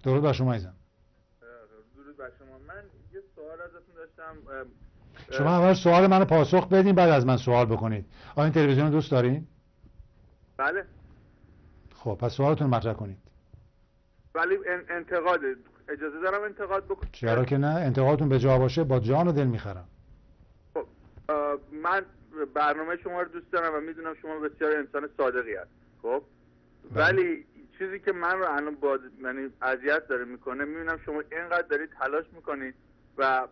درود بر شما عزیزم. درود بر شما. من یه سوال ازتون داشتم. شما اول سوال منو پاسخ بدین بعد از من سوال بکنید. آیا این تلویزیون رو دوست دارین؟ بله. خب پس سوالتون مطرح کنید. ولی انتقاد اجازه دارم انتقاد بکنم؟ چرا که نه، انتقادتون به جا باشه با جان و دل میخرم. خب من برنامه شما رو دوست دارم و میدونم شما بسیار انسان صادقی هست. خب ولی چیزی که من رو الان یعنی اذیت داره میکنه، میبینم شما اینقدر دارید تلاش میکنید و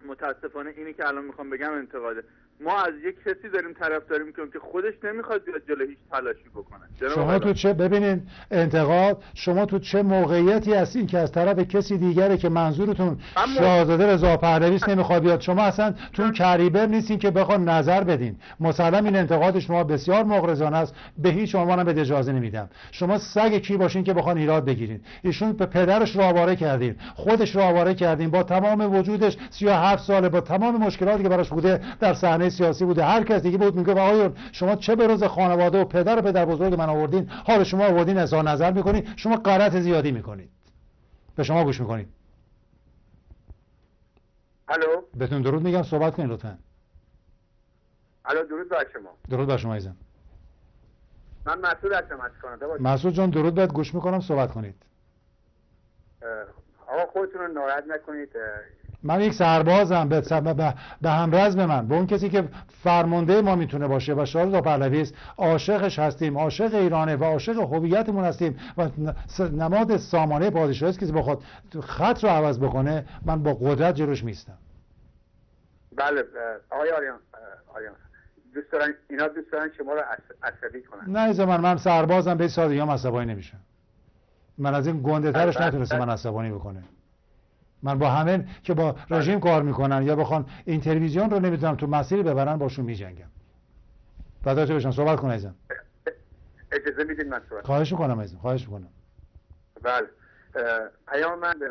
متاسفانه اینی که الان میخوام بگم انتقاده. ما از یک کسی داریم طرفداری میکنیم که خودش نمیخواد بیاد جلو هیچ تلاشی بکنه. شما تو چه ببینید انتقاد، شما تو چه موقعیتی هستین که از طرف کسی دیگره که منظورتون شاهزاده رضا پهلوی است نمیخواد بیاد؟ شما اصلا تو اون کریبر نیستین که بخواد نظر بدین. مسلم این انتقاد شما بسیار مغرضانه است، به هیچ عنوان به اجازه نمیدم. شما سگ کی باشین که بخوان ایراد بگیرین؟ ایشون به پدرش رو آواره کردین، خودش رو آواره کردین، با تمام وجودش 37 ساله، با تمام مشکلاتی که براش بوده در صحنه سیاسی بوده، هر کس دیگه بود میگه آقایون شما چه به روز خانواده و پدر بزرگ من آوردین، حالا شما آوردین اظهار نظر میکنید، شما غلط زیادی میکنید. به شما گوش میکنید. الو، بهتون درود میگم، صحبت کنید لطفا. الو، درود بر شما. درود بر شما عزیزم. من مسعود هستم از کانادا. مسعود جان درود، بهت گوش میکنم، صحبت کنید. آقا خودتون رو ناراحت نکنید. من یک سربازم، به همرزم من، به اون کسی که فرمانده ما میتونه باشه و شاهزاده پهلوی است، عاشقش هستیم، عاشق ایرانه و عاشق هویتمون هستیم و نماد سامانه پادشاهی است. کسی بخواد خط رو عوض بکنه من با قدرت جلوش میستم. بله آقای آریان دوست دارن شما رو عصبی کنن. نه عزیز من سربازم، به سادگی هم عصبانی نمیشم. من از این گنده ترش نتونسته من عصبانی بکنه. من با همه که با رژیم کار میکنن یا بخوان این تلویزیون رو نمیدونم تو مسیری ببرن باشون میجنگم. فداتون بشم، صحبت کن عزیزم. اجازه میدین من صحبت؟ خواهش میکنم عزیزم، خواهش میکنم. بله پیام من